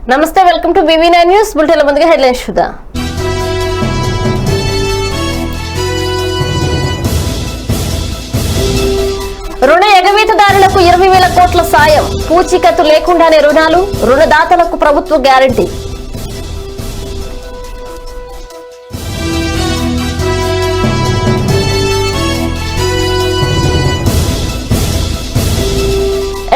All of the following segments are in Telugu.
నమస్తే, welcome to BV9 news bulletin. ముందుగా హెడ్లైన్స్ చూద్దాం. రుణ ఎగవేతదారులకు 20,000 కోట్ల సాయం, పూచీకత్తు లేకుండానే రుణాలు, రుణదాతలకు ప్రభుత్వ గ్యారంటీ.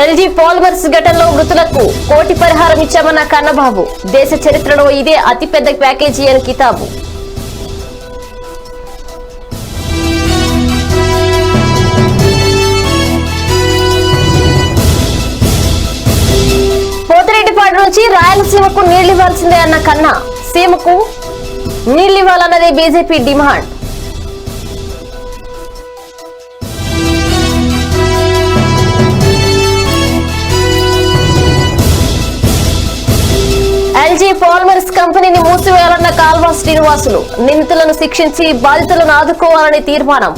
LG పాలిమర్స్ ఘటనలో మృతులకు కోటి పరిహారం ఇచ్చామన్న కన్నబాబు. దేశ చరిత్రలో ఇదే అతిపెద్ద ప్యాకేజీ అని కితాబు. పోతిరెడ్డిపాడు నుంచి రాయలసీమకు నీళ్లివ్వాల్సిందే అన్న కన్నా. సీమకు నీళ్లివ్వాలన్నదే బీజేపీ డిమాండ్. LG పాలిమర్స్ కంపెనీని మూసివేయాలన్న కాల్వ శ్రీనివాసులు. నిందితులను శిక్షించి బాధితులను ఆదుకోవాలని తీర్మానం.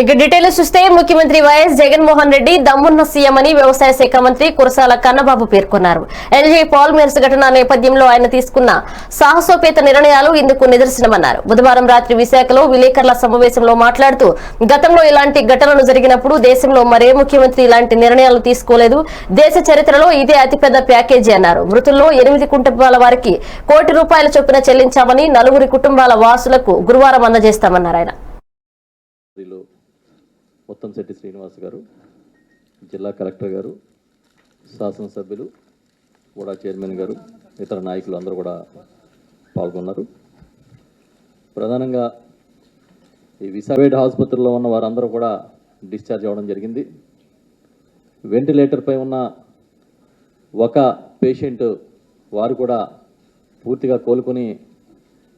ఇక డీటెయిల్స్ చూస్తే ముఖ్యమంత్రి వైఎస్ జగన్మోహన్ రెడ్డి దమ్మున్న సీఎం అని వ్యవసాయ శాఖ మంత్రి కురసాల కన్నబాబు పేర్కొన్నారు. LG పాలిమర్స్ ఘటన నేపథ్యంలో ఆయన తీసుకున్న సాహసోపేత నిర్ణయాలు ఇందుకు నిదర్శనమన్నారు. బుధవారం రాత్రి విశాఖలో విలేకరుల సమావేశంలో మాట్లాడుతూ, గతంలో ఇలాంటి ఘటనలు జరిగినప్పుడు దేశంలో మరే ముఖ్యమంత్రి ఇలాంటి నిర్ణయాలు తీసుకోలేదు. దేశ చరిత్రలో ఇదే అతిపెద్ద ప్యాకేజీ అన్నారు. మృతుల్లో 8 కుటుంబాల వారికి ₹1 కోటి చొప్పున చెల్లించామని, 4 కుటుంబాల వాసులకు గురువారం అందజేస్తామన్నారు. ఆయన ముత్తంశెట్టి శ్రీనివాస్ గారు, జిల్లా కలెక్టర్ గారు, శాసనసభ్యులు, కూడా చైర్మన్ గారు, ఇతర నాయకులు అందరూ కూడా పాల్గొన్నారు. ప్రధానంగా ఈ విశాఖపేట ఆసుపత్రిలో ఉన్న వారందరూ కూడా డిశ్చార్జ్ అవ్వడం జరిగింది. వెంటిలేటర్పై ఉన్న ఒక పేషెంట్ వారు కూడా పూర్తిగా కోలుకొని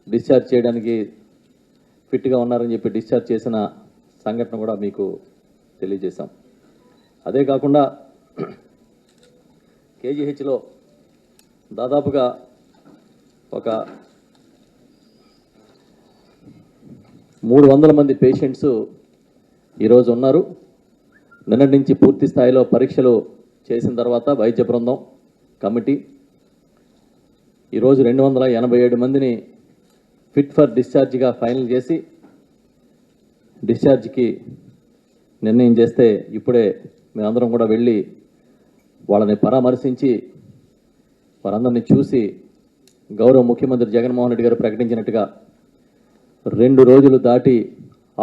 డిశ్చార్జ్ చేయడానికి ఫిట్గా ఉన్నారని చెప్పి డిశ్చార్జ్ చేసిన సంఘటన కూడా మీకు తెలియజేశాం. అదే కాకుండా KGHలో దాదాపుగా ఒక 300 మంది పేషెంట్స్ ఈరోజు ఉన్నారు. నిన్నటి నుంచి పూర్తి స్థాయిలో పరీక్షలు చేసిన తర్వాత వైద్య బృందం కమిటీ ఈరోజు 287 మందిని ఫిట్ ఫర్ డిశ్చార్జ్గా ఫైనల్ చేసి డిశ్చార్జ్కి నిర్ణయం చేస్తే, ఇప్పుడే మేమందరం కూడా వెళ్ళి వాళ్ళని పరామర్శించి వారందరినీ చూసి గౌరవ ముఖ్యమంత్రి జగన్మోహన్ రెడ్డి గారు ప్రకటించినట్టుగా 2 రోజులు దాటి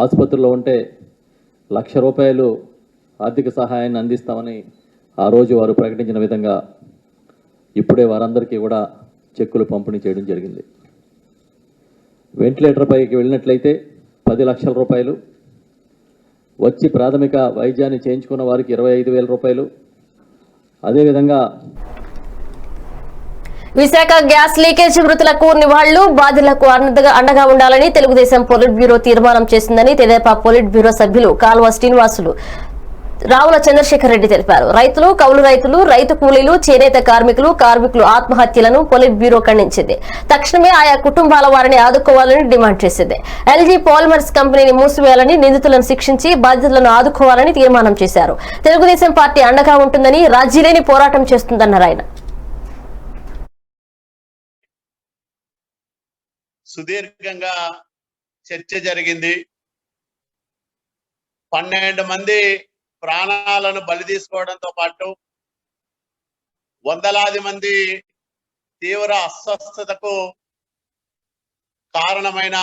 ఆసుపత్రిలో ఉంటే ₹1,00,000 ఆర్థిక సహాయాన్ని అందిస్తామని ఆ రోజు వారు ప్రకటించిన విధంగా ఇప్పుడే వారందరికీ కూడా చెక్కులు పంపిణీ చేయడం జరిగింది. వెంటిలేటర్ పైకి వెళ్ళినట్లయితే ₹10 లక్షల, వచ్చి ప్రాథమిక వైద్యాన్ని చేయించుకున్న వారికి ₹25,000. అదేవిధంగా విశాఖ గ్యాస్ లీకేజ్ మృతులకు నివాళులు, బాధితులకు అండగా ఉండాలని తెలుగుదేశం పొలిట్ బ్యూరో తీర్మానం చేసిందని తెదేపా పొలిట్ బ్యూరో సభ్యులు కాల్వ శ్రీనివాసులు, రావుల చంద్రశేఖర్ రెడ్డి తెలిపారు. రైతులు, కౌలు రైతులు, రైతు కూలీలు, చేనేత కార్మికులు ఆత్మహత్యలను పొలిట్ బ్యూరో ఖండించింది. తక్షణమే ఆయా కుటుంబాల వారిని ఆదుకోవాలని డిమాండ్ చేసింది. LG పాలిమర్స్ కంపెనీని మూసివేయాలని, నిందితులను శిక్షించి బాధితులను ఆదుకోవాలని తీర్మానం చేశారు. తెలుగుదేశం పార్టీ అండగా ఉంటుందని, రాజీలేని పోరాటం చేస్తుందన్నారు. ఆయన సుదీర్ఘంగా చర్చ జరిగింది. 12 మంది ప్రాణాలను బలి తీసుకోవడంతో పాటు వందలాది మంది తీవ్ర అస్వస్థతకు కారణమైన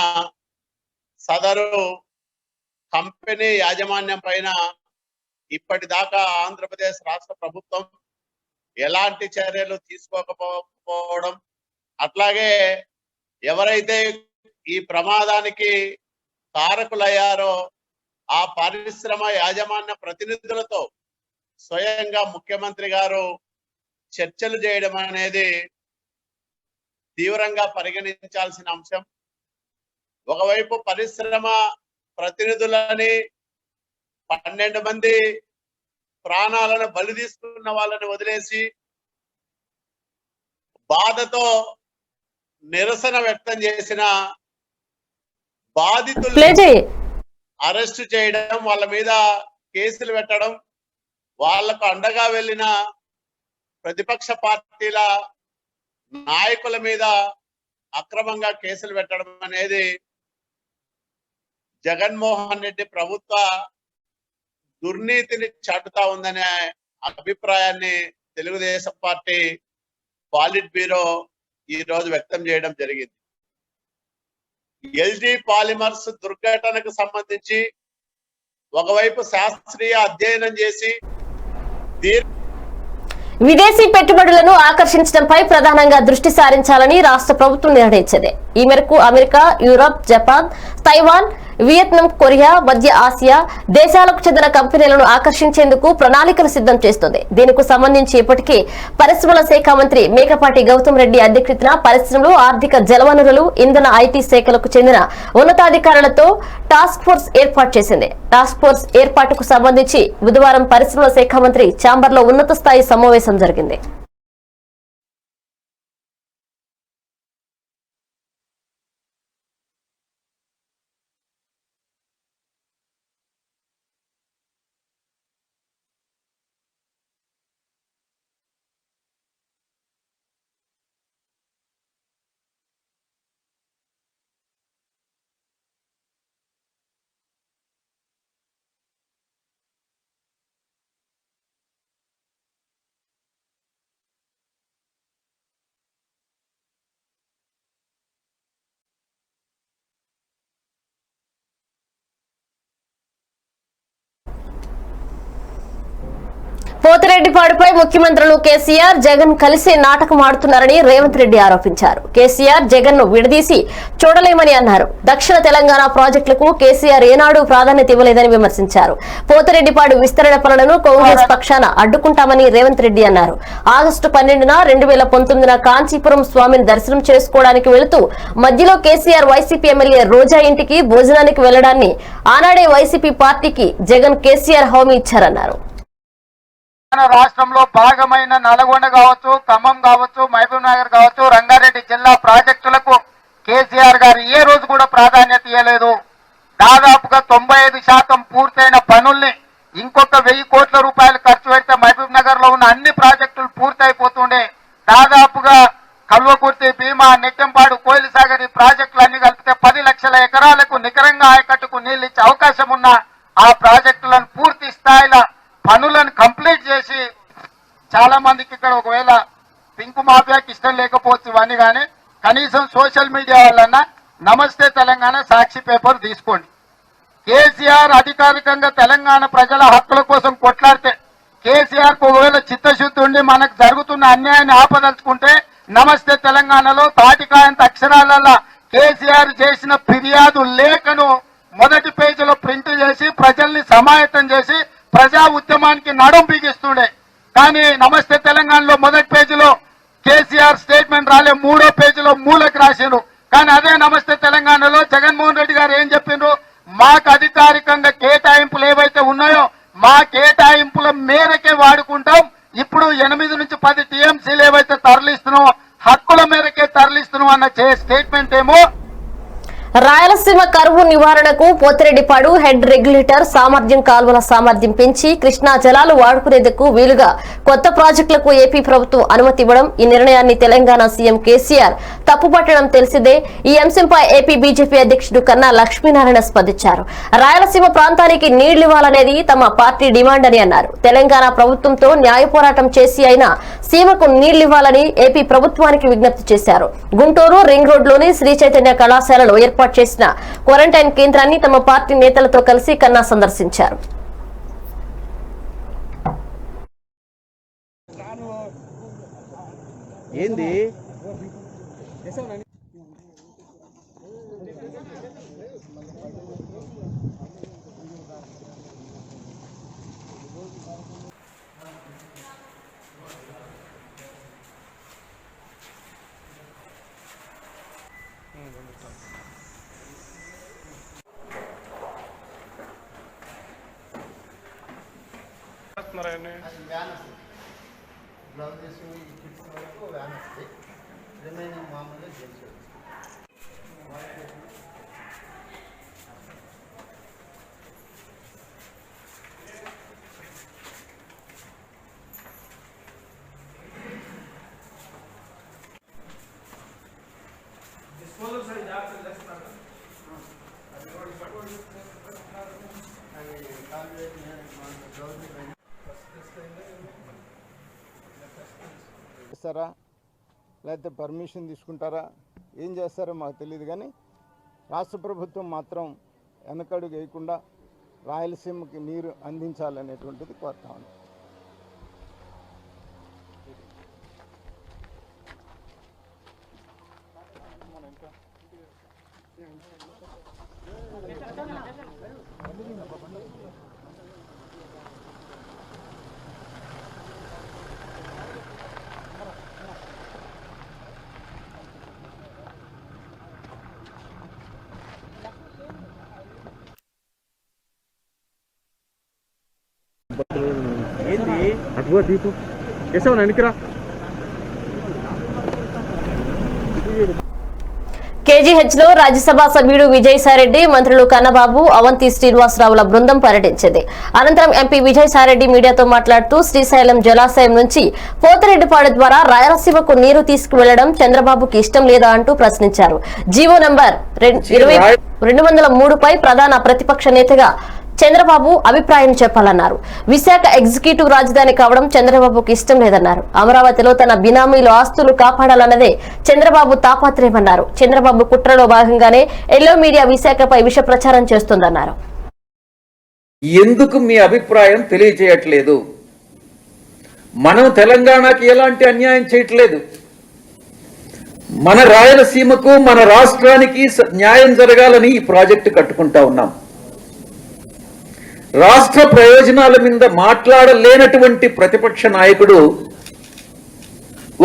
సదరు కంపెనీ యాజమాన్యం పైన ఇప్పటిదాకా ఆంధ్రప్రదేశ్ రాష్ట్ర ప్రభుత్వం ఎలాంటి చర్యలు తీసుకోకపోవడం, అట్లాగే ఎవరైతే ఈ ప్రమాదానికి కారకులయ్యారో ఆ పరిశ్రమ యాజమాన్య ప్రతినిధులతో స్వయంగా ముఖ్యమంత్రి గారు చర్చలు చేయడం అనేది తీవ్రంగా పరిగణించాల్సిన అంశం. ఒకవైపు పరిశ్రమ ప్రతినిధులని 12 మంది ప్రాణాలను బలి తీసుకున్న వాళ్ళని వదిలేసి బాధతో నిరసన వ్యక్తం చేసిన బాధితులు ప్లే చేయి. అరెస్ట్ చేయడం, వాళ్ళ మీద కేసులు పెట్టడం, వాళ్లకు అండగా వెళ్ళిన ప్రతిపక్ష పార్టీల నాయకుల మీద అక్రమంగా కేసులు పెట్టడం అనేది జగన్మోహన్ రెడ్డి ప్రభుత్వ దుర్నీతిని చాటుతా ఉందనే అభిప్రాయాన్ని తెలుగుదేశం పార్టీ పాలిట్ బ్యూరో ఈ రోజు వ్యక్తం చేయడం జరిగింది. ఎల్జీ పాలిమర్స్ దుర్ఘటనకు సంబంధించి ఒకవైపు శాస్త్రీయ అధ్యయనం చేసి విదేశీ పెట్టుబడులను ఆకర్షించడంపై ప్రధానంగా దృష్టి సారించాలని రాష్ట్ర ప్రభుత్వం నిర్ణయించింది. ఈ మేరకు America, Europe, Japan, Taiwan, Vietnam, Korea, మధ్య ఆసియా దేశాలకు చెందిన కంపెనీలను ఆకర్షించేందుకు ప్రణాళికలు సిద్ధం చేస్తుంది. దీనికి సంబంధించి ఇప్పటికే పరిశ్రమల శాఖ మంత్రి మేకపాటి గౌతమ్ రెడ్డి అధ్యక్షతన పరిశ్రమలు, ఆర్థిక, జలవనరులు, ఇంధన, ఐటీ శాఖలకు చెందిన ఉన్నతాధికారులతో టాస్క్ ఫోర్స్ ఏర్పాటు చేసింది. టాస్క్ ఫోర్స్ ఏర్పాటుకు సంబంధించి బుధవారం పరిశ్రమల శాఖ మంత్రి ఛాంబర్లో ఉన్నత స్థాయి సమావేశం జరిగింది. పోతిరెడ్డిపాడుపై ముఖ్యమంత్రులు కేసీఆర్, జగన్ కలిసి నాటకం ఆడుతున్నారని రేవంత్ రెడ్డి ఆరోపించారు. కేసీఆర్, జగన్ ను విడదీసి చూడలేమని అన్నారు. దక్షిణ తెలంగాణ ప్రాజెక్టులకు కేసీఆర్ ఏనాడు ప్రాధాన్యత ఇవ్వలేదని విమర్శించారు. పోతిరెడ్డిపాడు విస్తరణ పనులను కాంగ్రెస్ పక్షాన అడ్డుకుంటామని రేవంత్ రెడ్డి అన్నారు. ఆగస్టు 12న 2019 కాంచీపురం స్వామిని దర్శనం చేసుకోవడానికి వెళుతూ మధ్యలో కేసీఆర్ వైసీపీ ఎమ్మెల్యే రోజా ఇంటికి భోజనానికి వెళ్లడాన్ని ఆనాడే వైసీపీ పార్టీకి జగన్, కేసీఆర్ హామీ ఇచ్చారన్నారు. రాష్ట్రంలో భాగమైన నల్గొండ కావచ్చు, ఖమ్మం కావచ్చు, మహబూబ్ నగర్ కావచ్చు, రంగారెడ్డి జిల్లా ప్రాజెక్టులకు కేసీఆర్ గారు ఏ రోజు కూడా ప్రాధాన్యత ఇవ్వలేదు. దాదాపుగా 95% పూర్తయిన పనుల్ని ఇంకొక 1000 కోట్ల రూపాయలు ఖర్చు పెడితే మహబూబ్ నగర్ లో ఉన్న అన్ని ప్రాజెక్టులు పూర్తయిపోతుండే. దాదాపుగా కల్వకుర్తి, భీమా, నెట్టెంపాడు, కోయిలసాగర్ ఈ ప్రాజెక్టులు అన్ని కలిపితే 10 లక్షల ఎకరాలకు నికరంగా ఆయకట్టుకు నీళ్లు ఇచ్చే అవకాశం ఉన్న ఆ ప్రాజెక్టులను పూర్తి స్థాయిలో పనులను కంప్లీట్ చేసి, చాలా మందికి ఇక్కడ ఒకవేళ పింకు మాఫియాకి ఇష్టం లేకపోవచ్చు ఇవన్నీ, కానీ కనీసం సోషల్ మీడియా వల్లన్నా నమస్తే తెలంగాణ సాక్షి పేపర్ తీసుకోండి. కేసీఆర్ అధికారికంగా తెలంగాణ ప్రజల హక్కుల కోసం కొట్లాడితే, కేసీఆర్ కు ఒకవేళ చిత్తశుద్ధి ఉండి మనకు జరుగుతున్న అన్యాయాన్ని ఆపదలుచుకుంటే నమస్తే తెలంగాణలో తాటికాయంత అక్షరాలలో కేసీఆర్ చేసిన ఫిర్యాదు లేఖను మొదటి పేజీలో ప్రింట్ చేసి ప్రజల్ని సమాయత్తం చేసి ప్రజా ఉద్యమానికి నడుం బిగిస్తుండే. కానీ నమస్తే తెలంగాణలో మొదటి పేజీలో కేసీఆర్ స్టేట్మెంట్ రాలే, 3వ పేజీలో మూలకు రాసిండ్రు. కానీ అదే నమస్తే తెలంగాణలో జగన్మోహన్ రెడ్డి గారు ఏం చెప్పిండ్రు, మాకు అధికారికంగా కేటాయింపులు ఏవైతే ఉన్నాయో మా కేటాయింపుల మేరకే వాడుకుంటాం. ఇప్పుడు 8 నుంచి 10 టీఎంసీలు ఏవైతే తరలిస్తున్నాం హక్కుల మేరకే తరలిస్తున్నాం అన్న స్టేట్మెంట్ ఏమో. రాయలసీమ కరువు నివారణకు పోతిరెడ్డిపాడు హెడ్ రెగ్యులేటర్ సామర్థ్యం, కాల్వల సామర్థ్యం పెంచి కృష్ణా జలాలు వాడుకునేందుకు వీలుగా కొత్త ప్రాజెక్టులకు ఏపీ ప్రభుత్వం అనుమతి ఇవ్వడం, ఈ నిర్ణయాన్ని తెలంగాణ సీఎం కేసీఆర్ తప్పుపట్టడం తెలిసిందే. ఈ అంశంపై ఏపీ బీజేపీ అధ్యక్షుడు కన్నా లక్ష్మీనారాయణ స్పందించారు. రాయలసీమ ప్రాంతానికి నీళ్లివ్వాలనేది తమ పార్టీ డిమాండ్ అని అన్నారు. తెలంగాణ ప్రభుత్వంతో న్యాయ పోరాటం చేసి అయినా సీమకు నీళ్లివ్వాలని ఏపీ ప్రభుత్వానికి విజ్ఞప్తి చేశారు. గుంటూరు రింగ్ రోడ్లోని శ్రీ చైతన్య కళాశాలలో ఏర్పాటు చేసిన క్వారంటైన్ కేంద్రాన్ని తమ పార్టీ నేతలతో కలిసి కన్నా సందర్శించారు. ఏంది చేస్తారా లేకపోతే పర్మిషన్ తీసుకుంటారా ఏం చేస్తారో మాకు తెలియదు, కానీ రాష్ట్ర ప్రభుత్వం మాత్రం వెనకడుగు వేయకుండా రాయలసీమకి నీరు అందించాలనేటువంటిది కోరుతా ఉంది. అటుగా దీపు వేసావు వెనక్కిరా. కేజీహెచ్ లో రాజ్యసభ సభ్యుడు విజయసాయిరెడ్డి, మంత్రులు కన్నబాబు, అవంతి శ్రీనివాసరావుల బృందం పర్యటించింది. అనంతరం ఎంపీ విజయసాయిరెడ్డి మీడియాతో మాట్లాడుతూ శ్రీశైలం జలాశయం నుంచి పోతిరెడ్డిపాడు ద్వారా రాయలసీమకు నీరు తీసుకువెళ్లడం చంద్రబాబుకి ఇష్టం లేదా అంటూ ప్రశ్నించారు. జీవో నంబర్ 203పై ప్రధాన ప్రతిపక్ష నేతగా చంద్రబాబు అభిప్రాయం చెప్పాలన్నారు. విశాఖ ఎగ్జిక్యూటివ్ రాజధాని కావడం చంద్రబాబుకు ఇష్టం లేదన్నారు. అమరావతిలో తన బినామీల ఆస్తులు కాపాడాలన్నదే చంద్రబాబు తాపత్రయమన్నారు. చంద్రబాబు కుట్రలో భాగంగానే ఎల్లో మీడియా విశాఖపై విష ప్రచారం చేస్తోందన్నారు. ఎందుకు మీ అభిప్రాయం తెలియజేయట్లేదు? మనం తెలంగాణకి ఎలాంటి అన్యాయం చేయట్లేదు. మన రాయలసీమకు, మన రాష్ట్రానికి న్యాయం జరగాలని ఈ ప్రాజెక్టు కట్టుకుంటా ఉన్నాం. రాష్ట్ర ప్రయోజనాల మీద మాట్లాడలేనటువంటి ప్రతిపక్ష నాయకుడు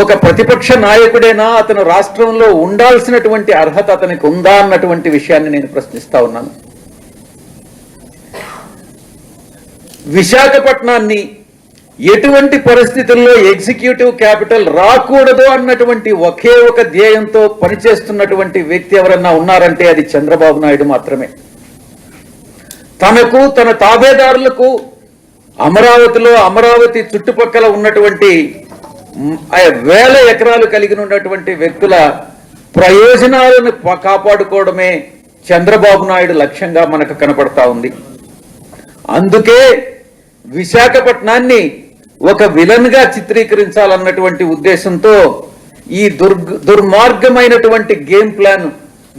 ఒక ప్రతిపక్ష నాయకుడేనా? అతను రాష్ట్రంలో ఉండాల్సినటువంటి అర్హత అతనికి ఉందా అన్నటువంటి విషయాన్ని నేను ప్రశ్నిస్తా ఉన్నాను. విశాఖపట్నాన్ని ఎటువంటి పరిస్థితుల్లో ఎగ్జిక్యూటివ్ క్యాపిటల్ రాకూడదు అన్నటువంటి ఒకే ఒక ధ్యేయంతో పనిచేస్తున్నటువంటి వ్యక్తి ఎవరన్నా ఉన్నారంటే అది చంద్రబాబు నాయుడు మాత్రమే. తనకు, తన తాబేదారులకు అమరావతిలో, అమరావతి చుట్టుపక్కల ఉన్నటువంటి వేల ఎకరాలు కలిగి ఉన్నటువంటి వ్యక్తుల ప్రయోజనాలను కాపాడుకోవడమే చంద్రబాబు నాయుడు లక్ష్యంగా మనకు కనపడతా ఉంది. అందుకే విశాఖపట్నాన్ని ఒక విలన్ గా చిత్రీకరించాలన్నటువంటి ఉద్దేశంతో ఈ దుర్మార్గమైనటువంటి గేమ్ ప్లాన్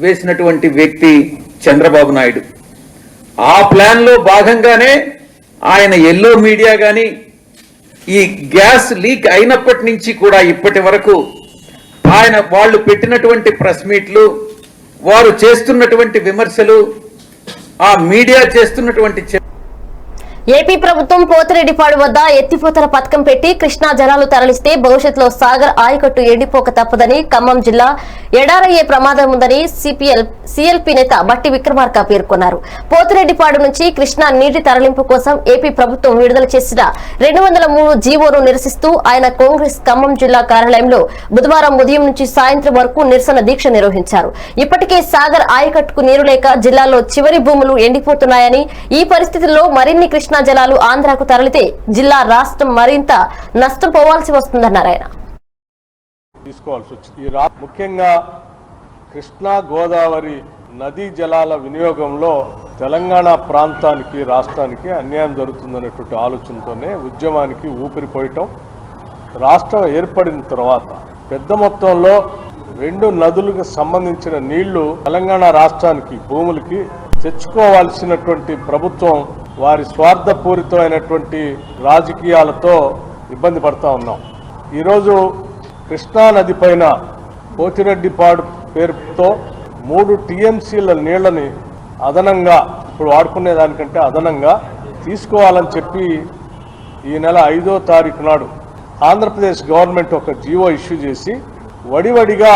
వేసినటువంటి వ్యక్తి చంద్రబాబు నాయుడు. ఆ ప్లాన్ లో భాగంగానే ఆయన ఎల్లో మీడియా గాని ఈ గ్యాస్ లీక్ అయినప్పటి నుంచి కూడా ఇప్పటి వరకు వాళ్ళు పెట్టినటువంటి ప్రెస్ మీట్లు, వారు చేస్తున్నటువంటి విమర్శలు, ఆ మీడియా చేస్తున్నటువంటి ఏపీ ప్రభుత్వం పోతిరెడ్డిపాడు వద్ద ఎత్తిపోతల పథకం పెట్టి కృష్ణా జలాలు తరలిస్తే భవిష్యత్తులో సాగర్ ఆయకట్టు ఎండిపోక తప్పదని ఖమ్మం జిల్లా ఎడారయ్యే ప్రమాదం ఉందని సిఎల్పీ నేత బట్టి విక్రమార్క పేర్కొన్నారు. పోతిరెడ్డిపాడు నుంచి కృష్ణా నీటి తరలింపు కోసం ఏపీ ప్రభుత్వం విడుదల చేసిన 203 జీవోను నిరసిస్తూ ఆయన కాంగ్రెస్ ఖమ్మం జిల్లా కార్యాలయంలో బుధవారం ఉదయం నుంచి సాయంత్రం వరకు నిరసన దీక్ష నిర్వహించారు. ఇప్పటికే సాగర్ ఆయకట్టుకు నీరు లేక జిల్లాలో చివరి భూములు ఎండిపోతున్నాయని, ఈ పరిస్థితుల్లో మరిన్ని కృష్ణా జలాలు ఆంధ్రాకు తరలితే జిల్లా రాష్ట్రం మరింత నష్టం పోవాల్సి వస్తుందన్నారు ఆయన. తీసుకోవాల్సి వచ్చింది. ముఖ్యంగా కృష్ణా గోదావరి నదీ జలాల వినియోగంలో తెలంగాణ ప్రాంతానికి, రాష్ట్రానికి అన్యాయం జరుగుతుందనేటువంటి ఆలోచనతోనే ఉద్యమానికి ఊపిరిపోయటం. రాష్ట్రం ఏర్పడిన తర్వాత పెద్ద మొత్తంలో 2 నదులకు సంబంధించిన నీళ్లు తెలంగాణ రాష్ట్రానికి, భూములకి తెచ్చుకోవాల్సినటువంటి ప్రభుత్వం వారి స్వార్థపూరితమైనటువంటి రాజకీయాలతో ఇబ్బంది పడతా ఉన్నాం. ఈరోజు కృష్ణా నది పైన పోతిరెడ్డిపాడు పేరుతో 3 టీఎంసీల నీళ్లని అదనంగా, ఇప్పుడు వాడుకునే దానికంటే అదనంగా తీసుకోవాలని చెప్పి ఈ నెల 5వ తారీఖు నాడు ఆంధ్రప్రదేశ్ గవర్నమెంట్ ఒక జీవో ఇష్యూ చేసి వడివడిగా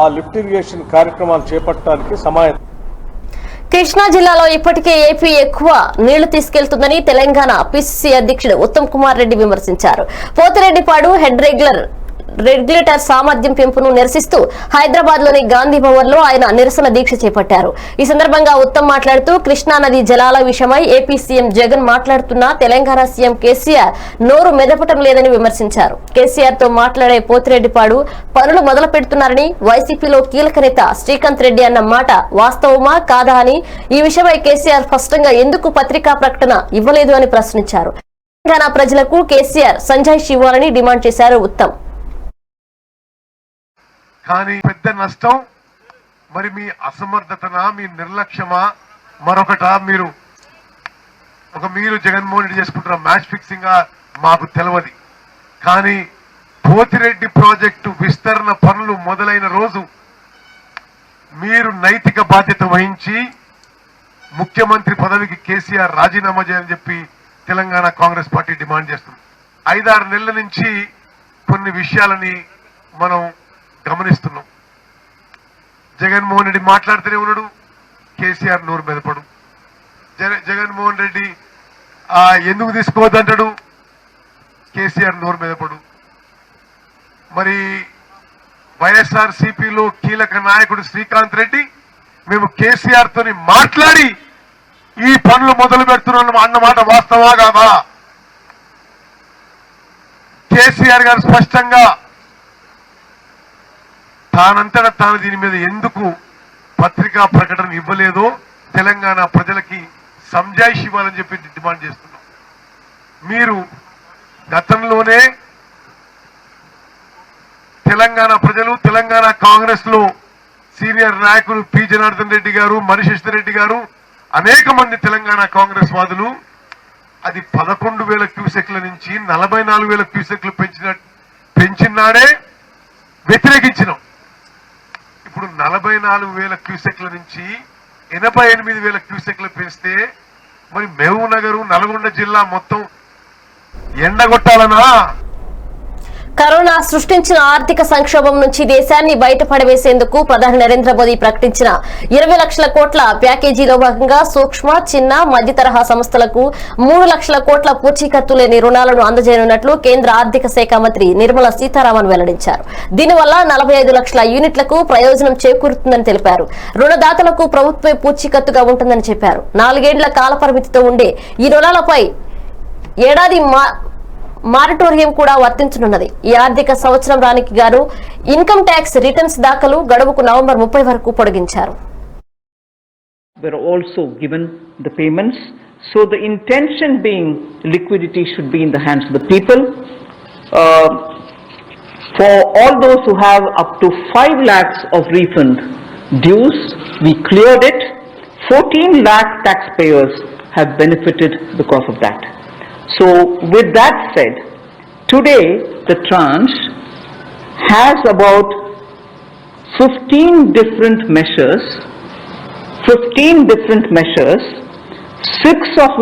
ఆ లిఫ్ట్ ఇరిగేషన్ కార్యక్రమాలు చేపట్టడానికి సమాయత్తం. కృష్ణా జిల్లాలో ఇప్పటికే ఏపీ ఎక్కువ నీళ్లు తీసుకెళ్తుందని తెలంగాణ పిసిసి అధ్యక్షుడు ఉత్తమ్ కుమార్ రెడ్డి విమర్శించారు. పోతిరెడ్డిపాడు హెడ్ రెగ్యులర్ రెగ్యులేటర్ సామర్థ్యం పెంపును నిరసిస్తూ హైదరాబాద్ లోని గాంధీ భవన్ లో ఆయన నిరసన దీక్ష చేపట్టారు. ఈ సందర్భంగా ఉత్తమ్ మాట్లాడుతూ కృష్ణా నది జలాల విషయమై ఏపీ సీఎం జగన్ మాట్లాడుతున్నా తెలంగాణ సీఎం కేసీఆర్ నోరు మెదపటం లేదని విమర్శించారు. కేసీఆర్ తో మాట్లాడే పోతిరెడ్డిపాడు పనులు మొదలు పెడుతున్నారని, వైసీపీలో కీలక నేత శ్రీకాంత్ రెడ్డి అన్న మాట వాస్తవమా కాదా అని, ఈ విషయమై కేసీఆర్ స్పష్టంగా ఎందుకు పత్రికా ప్రకటన ఇవ్వలేదు అని ప్రశ్నించారు. తెలంగాణ ప్రజలకు కేసీఆర్ సంజాయిషి ఇవ్వాలని డిమాండ్ చేశారు ఉత్తమ్. కానీ పెద్ద నష్టం మరి మీ అసమర్థతనా, మీ నిర్లక్ష్యమా, మరొకటా, మీరు జగన్మోహన్ రెడ్డి చేసుకుంటున్న మ్యాచ్ ఫిక్సింగ్ మాకు తెలియదు. కానీ పోతిరెడ్డి ప్రాజెక్టు విస్తరణ పనులు మొదలైన రోజు మీరు నైతిక బాధ్యత వహించి ముఖ్యమంత్రి పదవికి కేసీఆర్ రాజీనామా చేయాలని చెప్పి తెలంగాణ కాంగ్రెస్ పార్టీ డిమాండ్ చేస్తుంది. 5-6 నెలల నుంచి కొన్ని విషయాలని మనం గమనిస్తున్నాం. జగన్మోహన్ రెడ్డి మాట్లాడుతూనే ఉన్నాడు, కేసీఆర్ నోరు మెదపడు. జగన్మోహన్ రెడ్డి ఎందుకు తీసుకోవద్దంటాడు, కేసీఆర్ నోరు మెదపడు. మరి వైఎస్ఆర్ సిపిలో కీలక నాయకుడు శ్రీకాంత్ రెడ్డి మేము కేసీఆర్ తోని మాట్లాడి ఈ పనులు మొదలు పెడుతున్నాం అన్నమాట వాస్తవా కాదా? కేసీఆర్ గారు స్పష్టంగా తానంతటా తాను దీని మీద ఎందుకు పత్రికా ప్రకటన ఇవ్వలేదో తెలంగాణ ప్రజలకి సంజాయిషి ఇవ్వాలని చెప్పి డిమాండ్ చేస్తున్నాం. మీరు గతంలోనే తెలంగాణ ప్రజలు, తెలంగాణ కాంగ్రెస్ లో సీనియర్ నాయకులు పి జనార్దన్ రెడ్డి గారు, మణిశేషర్ రెడ్డి గారు, అనేక మంది తెలంగాణ కాంగ్రెస్ వాదులు అది 11,000 క్యూసెక్ల నుంచి 44,000 క్యూసెక్లు పెంచినాడే వ్యతిరేకించినాం. ఇప్పుడు 44,000 క్యూసెక్ల నుంచి 88,000 క్యూసెక్లు పెంచితే మరి మహబూబ్ నగర్, నల్గొండ జిల్లా మొత్తం ఎండగొట్టాలనా? కరోనా సృష్టించిన ఆర్థిక సంక్షోభం నుంచి దేశాన్ని బయటపడవేసేందుకు ప్రధాని నరేంద్ర మోదీ ప్రకటించిన 20 లక్షల కోట్ల ప్యాకేజీలో భాగంగా సూక్ష్మ, చిన్న, మధ్య తరహా సంస్థలకు 3 లక్షల కోట్ల పూచీకత్తు లేని రుణాలను అందజేయనున్నట్లు కేంద్ర ఆర్థిక శాఖ మంత్రి నిర్మలా సీతారామన్ వెల్లడించారు. దీనివల్ల 45 లక్షల యూనిట్లకు ప్రయోజనం చేకూరుతుందని తెలిపారు. రుణదాతలకు ప్రభుత్వే పూచీకత్తుగా ఉంటుందని చెప్పారు. 4 ఏళ్ల కాల పరిమితితో ఉండే ఈ రుణాలపై ఏడాది మారటోరియం కూడా వర్తించనున్నది. ఈ ఆర్థిక సంవత్సరానికి గాను ఇన్కమ్ ట్యాక్స్ రిటర్న్స్ దాఖలు గడువుకు నవంబర్ 30 వరకు పొడిగించారు. Were also given the payments, so the intention being liquidity should be in the hands of the people. For all those who have up to 5 lakhs of refund dues, we cleared it. 14 lakh taxpayers have benefited because of that. So with that said, today the tranche has about 15 different measures, 6 of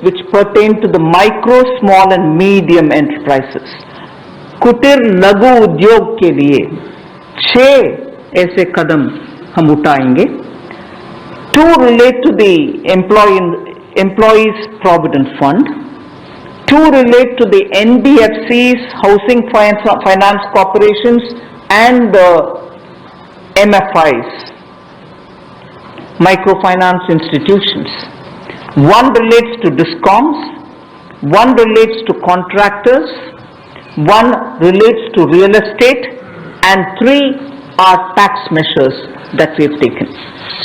which pertain to the micro, small and medium enterprises. कुटीर लघु उद्योग के लिए 6 ऐसे कदम हम उठाएंगे. 2 relate to the employees provident fund. 2 relate to the NBFCs, housing finance corporations and the MFIs, microfinance institutions. 1 relates to DISCOMs, 1 relates to contractors, 1 relates to real estate, and 3 are tax measures that we have taken.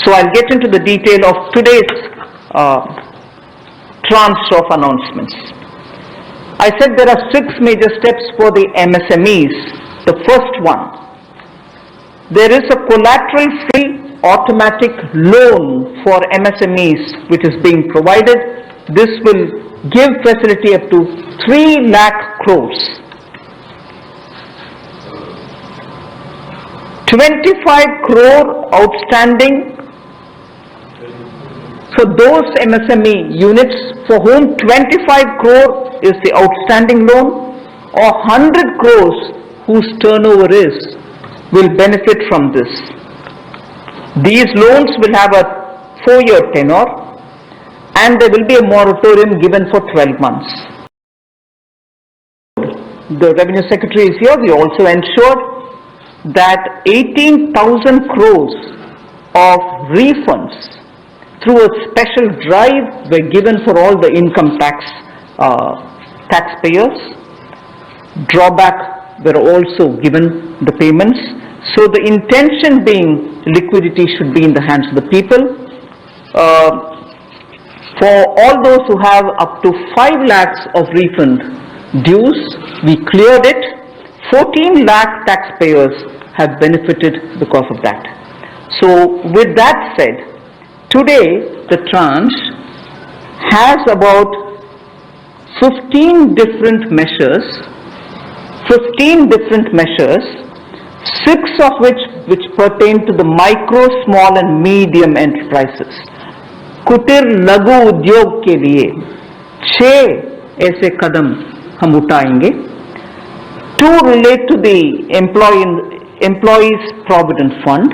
So I'll get into the detail of today's tranche of announcements. I said there are 6 major steps for the MSMEs. The first one, there is a collateral-free automatic loan for MSMEs which is being provided. This will give facility up to 3 lakh crores. 25 crore outstanding for those MSME units for whom 25 crore is the outstanding loan, or 100 crores whose turnover will benefit from this. These loans will have a 4-year tenure and there will be a moratorium given for 12 months. the Revenue Secretary is here, we also ensured that 18,000 crores of refunds through a special drive were given for all the income taxpayers. Drawback were also given the payments. So the intention being liquidity should be in the hands of the people. For all those who have up to 5 lakhs of refund dues, we cleared it. 14 lakh taxpayers have benefited because of that. So with that said, today the tranche has about 15 different measures, 6 of which pertain to the micro, small and medium enterprises. कुटीर लघु उद्योग के लिए 6 ऐसे कदम हम उठाएंगे. 2 relate to the employees provident fund.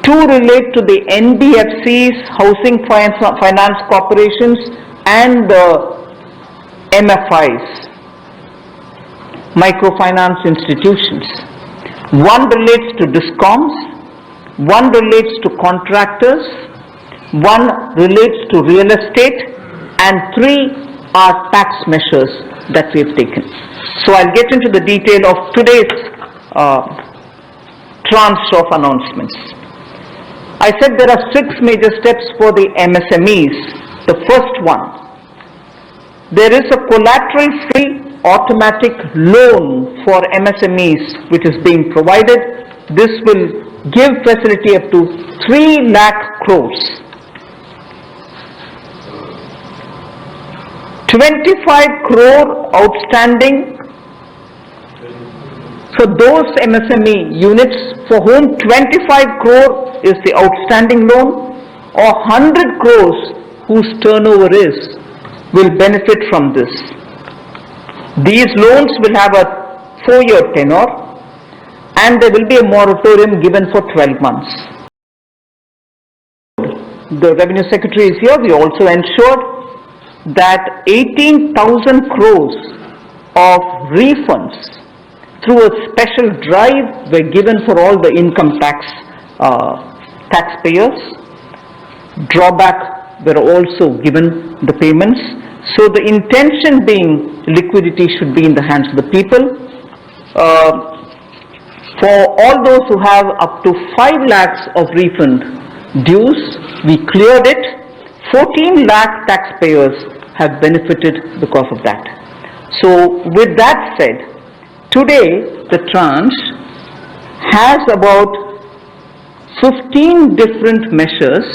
2 relate to the NBFCs, housing finance corporations and the MFIs, microfinance institutions. 1 relates to DISCOMs, 1 relates to contractors, 1 relates to real estate, and 3 are tax measures that we have taken. So I'll get into the detail of today's tranche of announcements. I said there are 6 major steps for the MSMEs. The first one, there is a collateral-free automatic loan for MSMEs which is being provided. This will give facility up to 3 lakh crores. 25 crore outstanding for those MSME units for whom 25 crore is the outstanding loan, or 100 crores whose turnover will benefit from this. These loans will have a 4-year tenure and there will be a moratorium given for 12 months. The Revenue Secretary is here. We also ensured that 18,000 crores of refunds through a special drive were given for all the income taxpayers. Drawback were also given the payments. So the intention being liquidity should be in the hands of the people. For all those who have up to 5 lakhs of refund dues, we cleared it. 14 lakh taxpayers have benefited because of that. So with that said, today the tranche has about 15 different measures,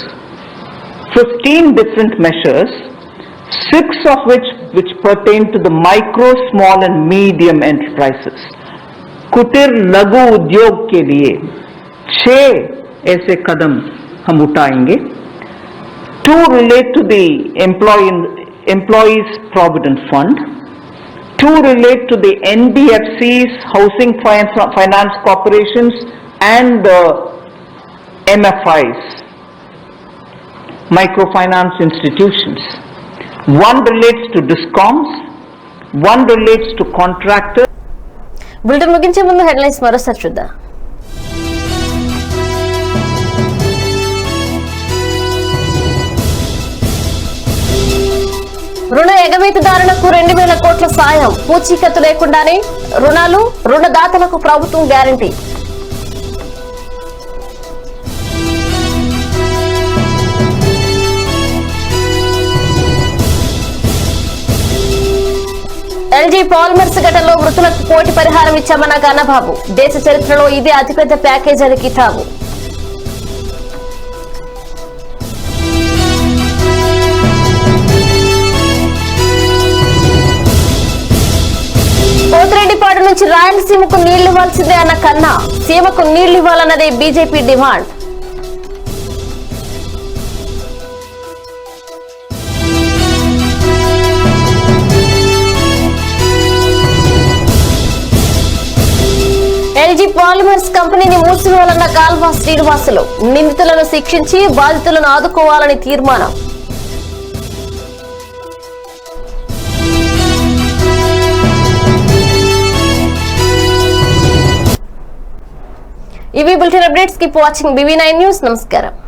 6 of which pertain to the micro, small and medium enterprises. कुटीर लघु उद्योग के लिए 6 ऐसे कदम हम उठाएंगे. 2 relate to the employees provident fund. 2 relate to the NBFCs, housing finance corporations and the MFIs, microfinance institutions. 1 relates to DISCOMs, 1 relates to contractors. Bulletin ముగించే ముందు హెడ్లైన్స్ మరోసారి చూద్దాం. రుణ ఎగవేతదారులకు 2,000 కోట్ల సాయం, పూచీకత్తు లేకుండానే రుణాలు, రుణదాతలకు ప్రభుత్వం గ్యారంటీ. ఎల్జీ పాలిమర్స్ ఘటనలో మృతులకు కోటి పరిహారం ఇచ్చామన్న కన్నబాబు. దేశ చరిత్రలో ఇదే అతిపెద్ద ప్యాకేజ్ అని కితాబు. పోతిరెడ్డిపాడు నుంచి రాయలసీమకు నీళ్లు ఇవ్వాల్సిందే అన్న కన్నా, సీమకు నీళ్లు ఇవ్వాలన్నదే బీజేపీ డిమాండ్. ఎల్జీ పాలిమర్స్ కంపెనీని మూసివేయాలన్న కాల్వా శ్రీనివాసులు. నిందితులను శిక్షించి బాధితులను ఆదుకోవాలని తీర్మానం. ఇవి bulletin updates. Keep watching BV9 news. నమస్కారం.